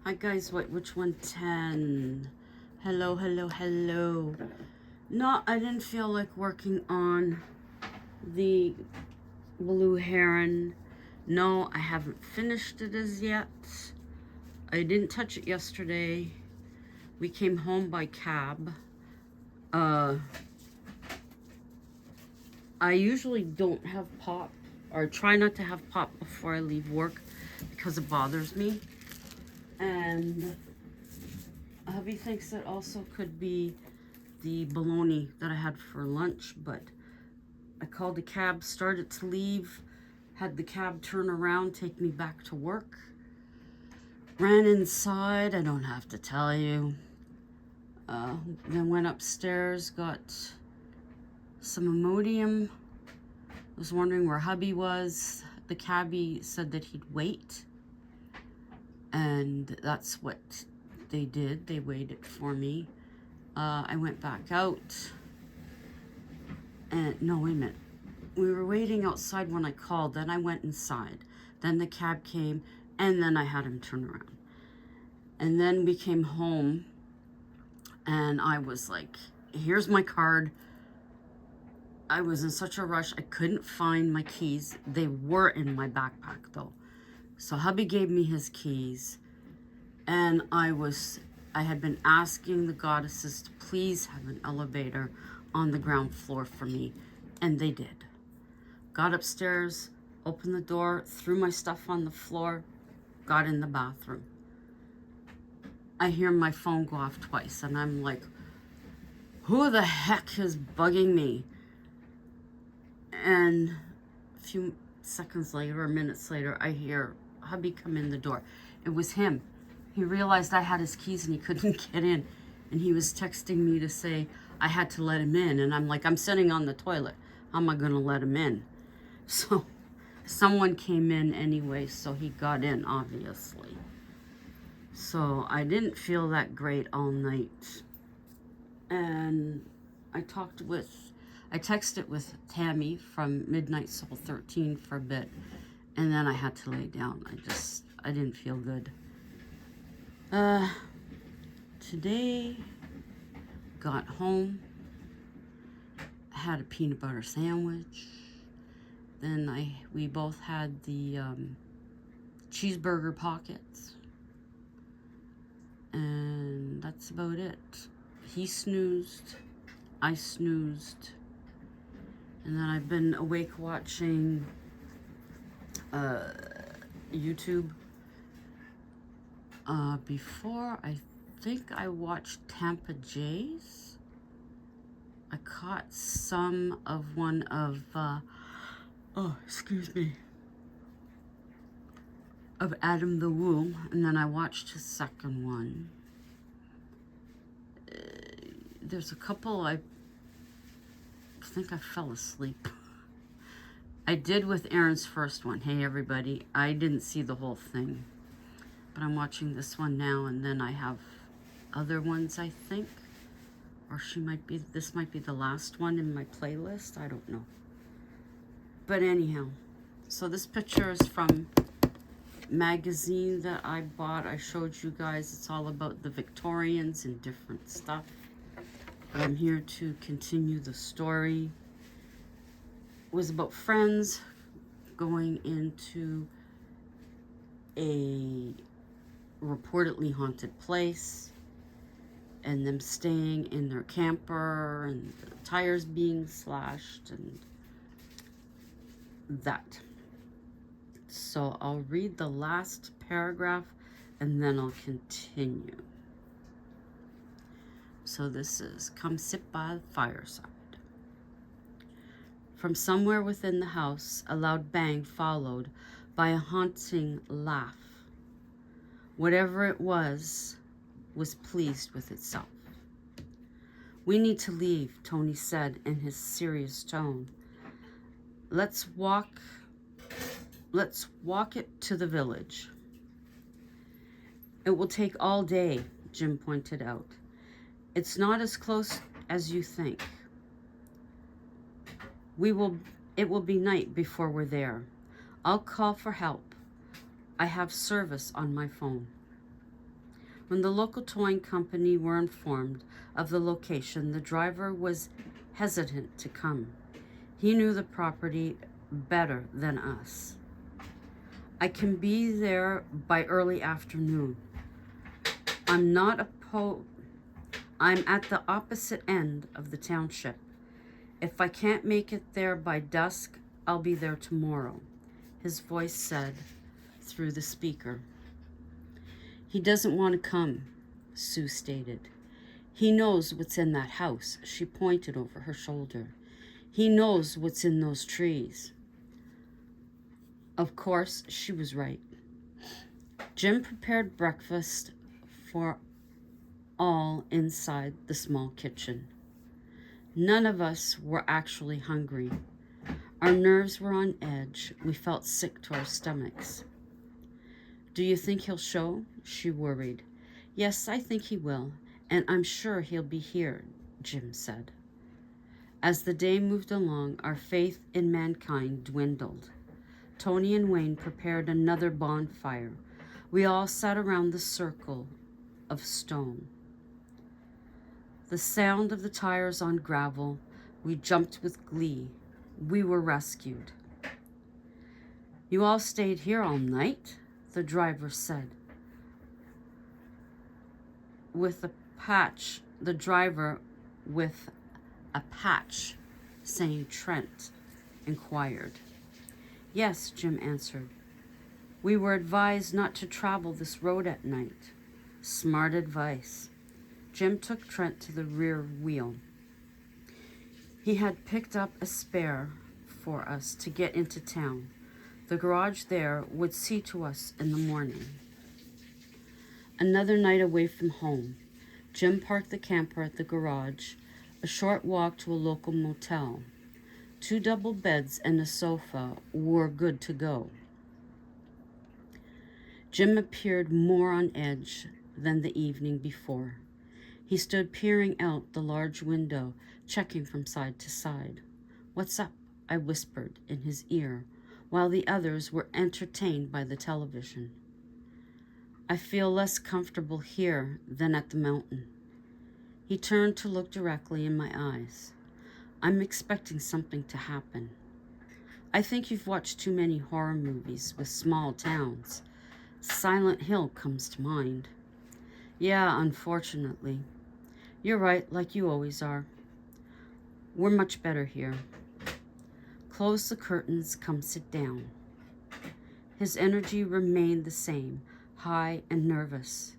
Hi guys, which one? 10. Hello, hello, hello. No, I didn't feel like working on the blue heron. No, I haven't finished it as yet. I didn't touch it yesterday. We came home by cab. I usually don't have pop, or try not to have pop before I leave work because it bothers me. And hubby thinks it also could be the bologna that I had for lunch, but I called a cab, started to leave, had the cab turn around, take me back to work. Ran inside, I don't have to tell you. Then went upstairs, got some Imodium. Was wondering where hubby was. The cabbie said that he'd wait. And that's what they did. They waited for me. I went back out. And no, wait a minute. We were waiting outside when I called. Then I went inside. Then the cab came, and then I had him turn around. And then we came home, and I was like, here's my card. I was in such a rush. I couldn't find my keys. They were in my backpack, though. So hubby gave me his keys, and I had been asking the goddesses to please have an elevator on the ground floor for me, and they did. Got upstairs, opened the door, threw my stuff on the floor, got in the bathroom. I hear my phone go off twice, and I'm like, who the heck is bugging me? And a few seconds later, or minutes later, I hear hubby come in the door. It was him. He realized I had his keys and he couldn't get in. And he was texting me to say I had to let him in. And I'm like, I'm sitting on the toilet. How am I going to let him in? So someone came in anyway, so he got in, obviously. So I didn't feel that great all night. And I texted with Tammy from Midnight Soul 13 for a bit. And then I had to lay down. I didn't feel good. Today, got home, had a peanut butter sandwich. Then we both had the cheeseburger pockets. And that's about it. He snoozed, I snoozed. And then I've been awake watching YouTube. Before, I think I watched Tampa Jays. I caught some of one of, of Adam the Woo, and then I watched his second one. There's a couple I think I fell asleep. I did with Aaron's first one. Hey everybody, I didn't see the whole thing. But I'm watching this one now, and then I have other ones, I think. Or this might be the last one in my playlist. I don't know. But anyhow, so this picture is from magazine that I bought. I showed you guys. It's all about the Victorians and different stuff. But I'm here to continue the story. It was about friends going into a reportedly haunted place and them staying in their camper and the tires being slashed and that. So I'll read the last paragraph and then I'll continue. So this is, come sit by the fireside. From somewhere within the house, a loud bang followed by a haunting laugh. Whatever it was pleased with itself. We need to leave, Tony said in his serious tone. Let's walk it to the village. It will take all day, Jim pointed out. It's not as close as you think. It will be night before we're there. I'll call for help. I have service on my phone. When the local towing company were informed of the location, the driver was hesitant to come. He knew the property better than us. I can be there by early afternoon. I'm at the opposite end of the township. If I can't make it there by dusk, I'll be there tomorrow, his voice said through the speaker. He doesn't want to come, Sue stated. He knows what's in that house, she pointed over her shoulder. He knows what's in those trees. Of course, she was right. Jim prepared breakfast for all inside the small kitchen. None of us were actually hungry. Our nerves were on edge. We felt sick to our stomachs. Do you think he'll show? She worried. Yes, I think he will, and I'm sure he'll be here, Jim said. As the day moved along, our faith in mankind dwindled. Tony and Wayne prepared another bonfire. We all sat around the circle of stone. The sound of the tires on gravel, we jumped with glee. We were rescued. You all stayed here all night? The driver said. The driver with a patch saying Trent inquired. Yes, Jim answered. We were advised not to travel this road at night. Smart advice. Jim took Trent to the rear wheel. He had picked up a spare for us to get into town. The garage there would see to us in the morning. Another night away from home. Jim parked the camper at the garage, a short walk to a local motel. 2 double beds and a sofa were good to go. Jim appeared more on edge than the evening before. He stood peering out the large window, checking from side to side. What's up? I whispered in his ear, while the others were entertained by the television. I feel less comfortable here than at the mountain. He turned to look directly in my eyes. I'm expecting something to happen. I think you've watched too many horror movies with small towns. Silent Hill comes to mind. Yeah, unfortunately. You're right, like you always are. We're much better here. Close the curtains, come sit down. His energy remained the same, high and nervous.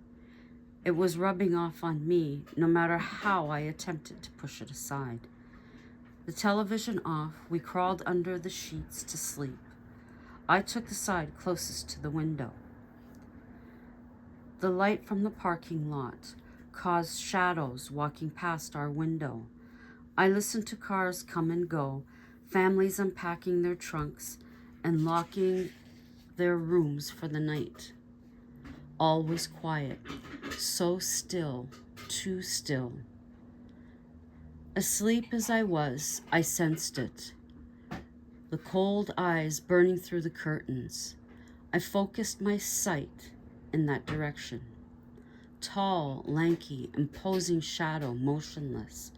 It was rubbing off on me, no matter how I attempted to push it aside. The television off, we crawled under the sheets to sleep. I took the side closest to the window. The light from the parking lot caused shadows walking past our window. I listened to cars come and go, families unpacking their trunks and locking their rooms for the night. All was quiet, so still, too still. Asleep as I was, I sensed it. The cold eyes burning through the curtains. I focused my sight in that direction. Tall, lanky, imposing shadow, motionless.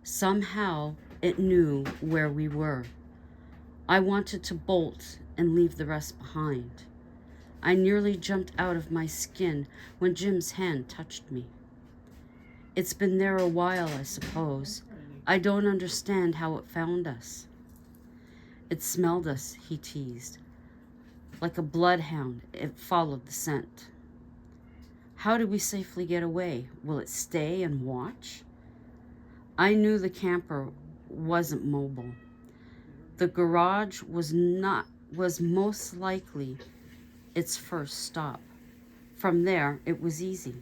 Somehow it knew where we were. I wanted to bolt and leave the rest behind. I nearly jumped out of my skin when Jim's hand touched me. It's been there a while, I suppose. I don't understand how it found us. It smelled us, he teased. Like a bloodhound, it followed the scent. How do we safely get away? Will it stay and watch? I knew the camper wasn't mobile. The garage was most likely its first stop. From there, it was easy.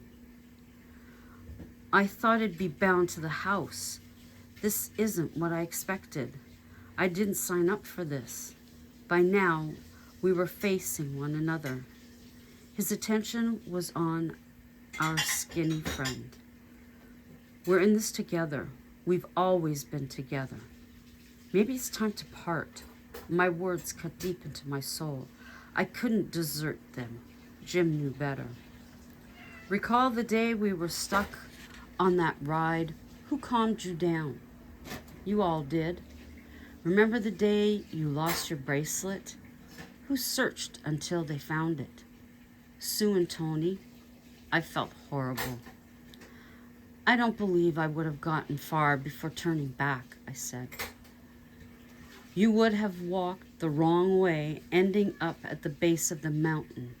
I thought it'd be bound to the house. This isn't what I expected. I didn't sign up for this. By now, we were facing one another. His attention was on our skinny friend. We're in this together. We've always been together. Maybe it's time to part. My words cut deep into my soul. I couldn't desert them. Jim knew better. Recall the day we were stuck on that ride. Who calmed you down? You all did. Remember the day you lost your bracelet? Who searched until they found it? Sue and Tony. I felt horrible. I don't believe I would have gotten far before turning back, I said. You would have walked the wrong way, ending up at the base of the mountain.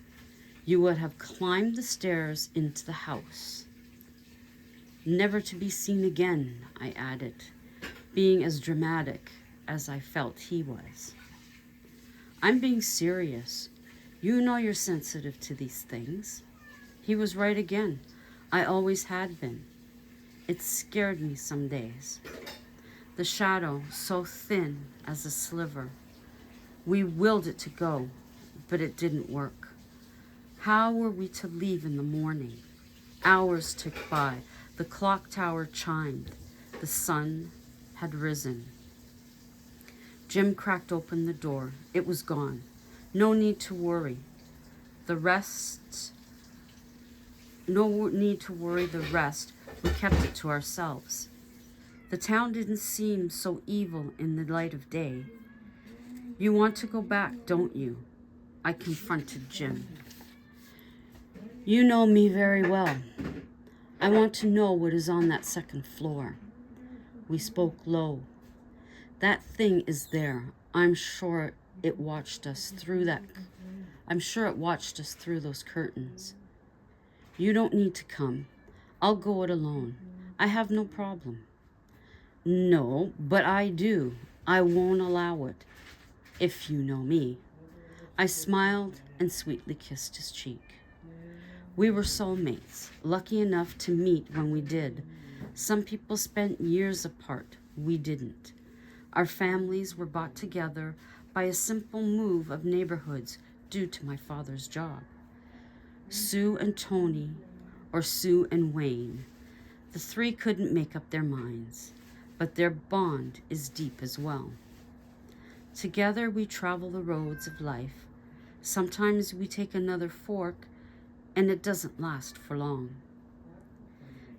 You would have climbed the stairs into the house. Never to be seen again, I added, being as dramatic as I felt he was. I'm being serious. You know you're sensitive to these things. He was right again. I always had been. It scared me some days. The shadow, so thin as a sliver. We willed it to go, but it didn't work. How were we to leave in the morning? Hours ticked by. The clock tower chimed. The sun had risen. Jim cracked open the door. It was gone. No need to worry. No need to worry the rest. We kept it to ourselves. The town didn't seem so evil in the light of day. You want to go back, don't you? I confronted Jim. You know me very well. I want to know what is on that second floor. We spoke low. That thing is there. I'm sure it watched us through those curtains. You don't need to come. I'll go it alone. I have no problem. No, but I do. I won't allow it, if you know me. I smiled and sweetly kissed his cheek. We were soulmates, lucky enough to meet when we did. Some people spent years apart. We didn't. Our families were brought together by a simple move of neighborhoods due to my father's job. Sue and Tony, or Sue and Wayne, the three couldn't make up their minds, but their bond is deep as well. Together we travel the roads of life. Sometimes we take another fork, and it doesn't last for long.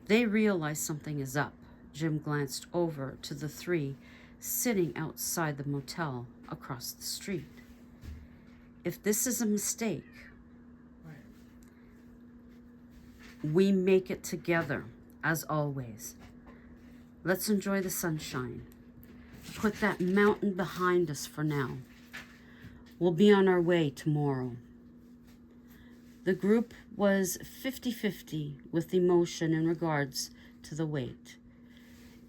They realize something is up. Jim glanced over to the three sitting outside the motel across the street. If this is a mistake, we make it together, as always. Let's enjoy the sunshine. Put that mountain behind us for now. We'll be on our way tomorrow. The group was 50-50 with emotion in regards to the wait.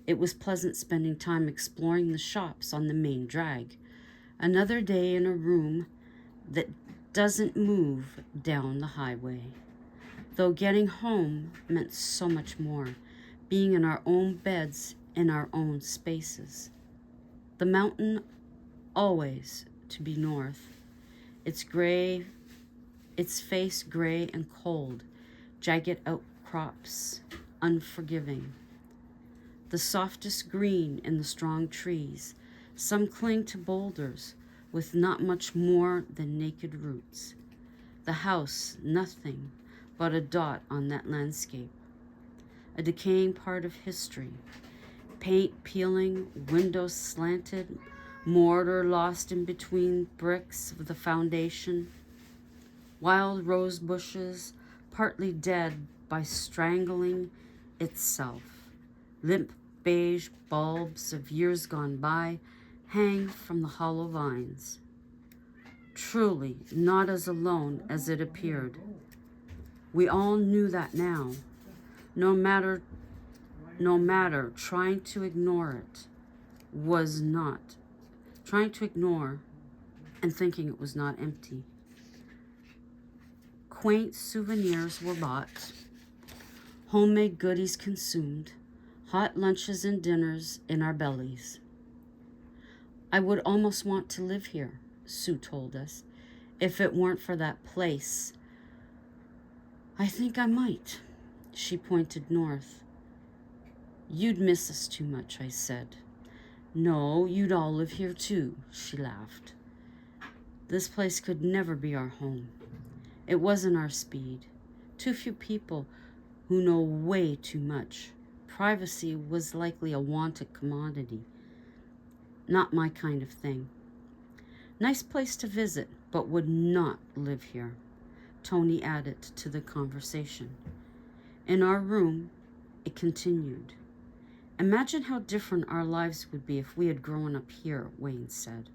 It was pleasant spending time exploring the shops on the main drag. Another day in a room that doesn't move down the highway. Though getting home meant so much more, being in our own beds in our own spaces. The mountain always to be north. Its face gray and cold, jagged outcrops, unforgiving. The softest green in the strong trees. Some cling to boulders with not much more than naked roots. The house, nothing but a dot on that landscape. A decaying part of history. Paint peeling, windows slanted, mortar lost in between bricks of the foundation. Wild rose bushes, partly dead by strangling itself. Limp beige bulbs of years gone by hang from the hollow vines. Truly not as alone as it appeared. We all knew that now. No matter trying to ignore it was not. Trying to ignore and thinking it was not empty. Quaint souvenirs were bought, homemade goodies consumed, hot lunches and dinners in our bellies. I would almost want to live here, Sue told us, if it weren't for that place. I think I might. She pointed north. You'd miss us too much, I said. No, you'd all live here too, she laughed. This place could never be our home. It wasn't our speed. Too few people who know way too much. Privacy was likely a wanted commodity. Not my kind of thing. Nice place to visit, but would not live here, Tony added to the conversation. In our room, it continued. Imagine how different our lives would be if we had grown up here, Wayne said.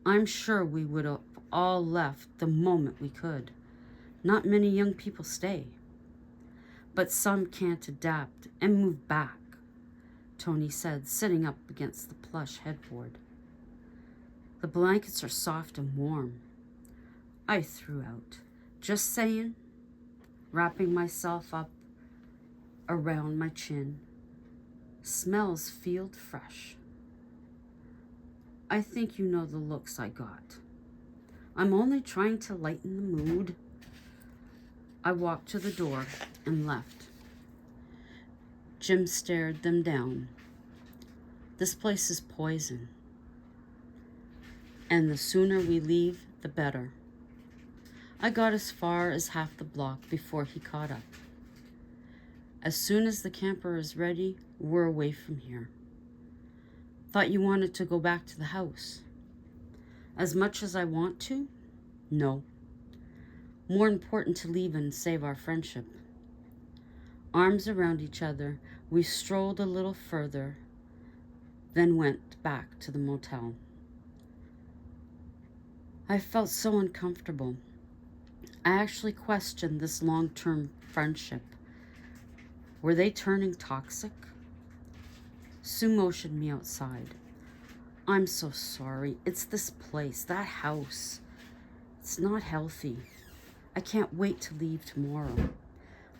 I'm sure we would have all left the moment we could. Not many young people stay. But some can't adapt and move back, Tony said, sitting up against the plush headboard. The blankets are soft and warm. I threw out. Just saying, wrapping myself up around my chin. Smells field fresh. I think you know the looks I got. I'm only trying to lighten the mood. I walked to the door and left. Jim stared them down. This place is poison. And the sooner we leave, the better. I got as far as half the block before he caught up. As soon as the camper is ready, we're away from here. Thought you wanted to go back to the house. As much as I want to? No. More important to leave and save our friendship. Arms around each other, we strolled a little further, then went back to the motel. I felt so uncomfortable. I actually questioned this long-term friendship. Were they turning toxic? Sue motioned me outside. I'm so sorry. It's this place, that house. It's not healthy. I can't wait to leave tomorrow.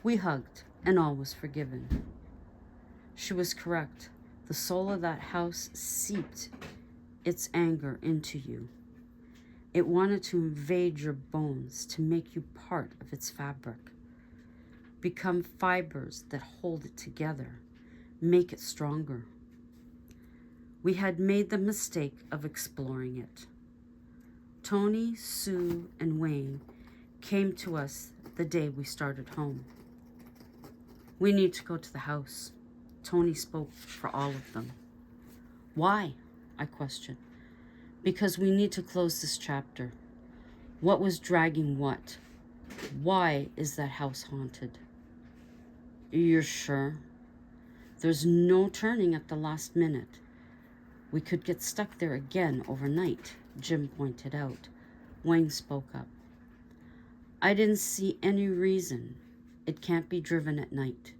We hugged, and all was forgiven. She was correct. The soul of that house seeped its anger into you. It wanted to invade your bones, to make you part of its fabric. Become fibers that hold it together, make it stronger. We had made the mistake of exploring it. Tony, Sue, and Wayne came to us the day we started home. We need to go to the house. Tony spoke for all of them. Why? I questioned. Because we need to close this chapter. What was dragging what? Why is that house haunted? You're sure? There's no turning at the last minute. We could get stuck there again overnight, Jim pointed out. Wayne spoke up. I didn't see any reason. It can't be driven at night.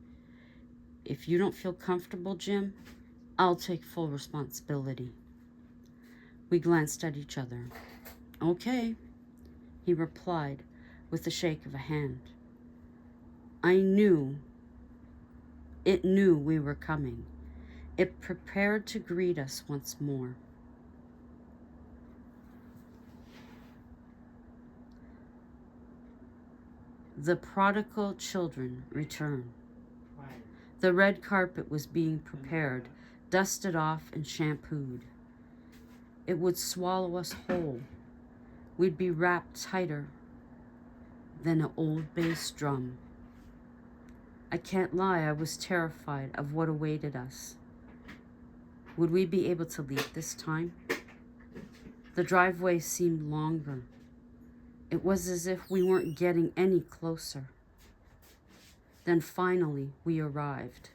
If you don't feel comfortable, Jim, I'll take full responsibility. We glanced at each other. Okay, he replied with a shake of a hand. It knew we were coming. It prepared to greet us once more. The prodigal children return. The red carpet was being prepared, dusted off and shampooed. It would swallow us whole. We'd be wrapped tighter than an old bass drum. I can't lie, I was terrified of what awaited us. Would we be able to leave this time? The driveway seemed longer. It was as if we weren't getting any closer. Then finally, we arrived.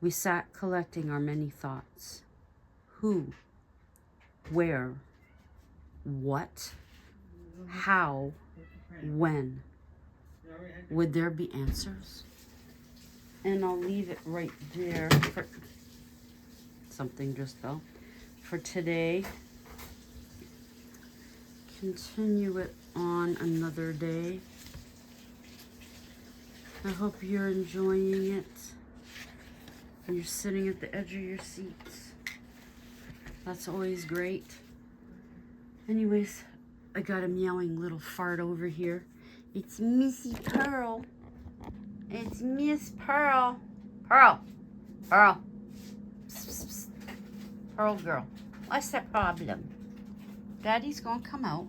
We sat collecting our many thoughts. Who? Where? What? How? When? Would there be answers? And I'll leave it right there for something just fell. For today. Continue it on another day. I hope you're enjoying it. And you're sitting at the edge of your seats. That's always great. Anyways, I got a meowing little fart over here. It's Missy Pearl. It's Miss Pearl. Pearl. Pearl. Psst, psst, psst. Pearl girl. What's the problem? Daddy's gonna come out.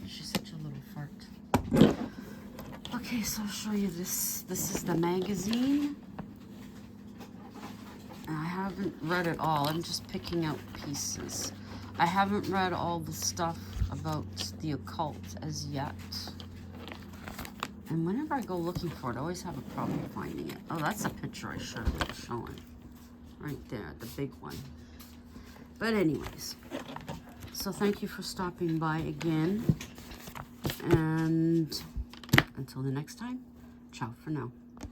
She's such a little fart. Okay, so I'll show you this. This is the magazine. And I haven't read it all. I'm just picking out pieces. I haven't read all the stuff about the occult as yet. And whenever I go looking for it, I always have a problem finding it. Oh, that's a picture I should have been showing. Right there, the big one. But anyways, so thank you for stopping by again. And until the next time, ciao for now.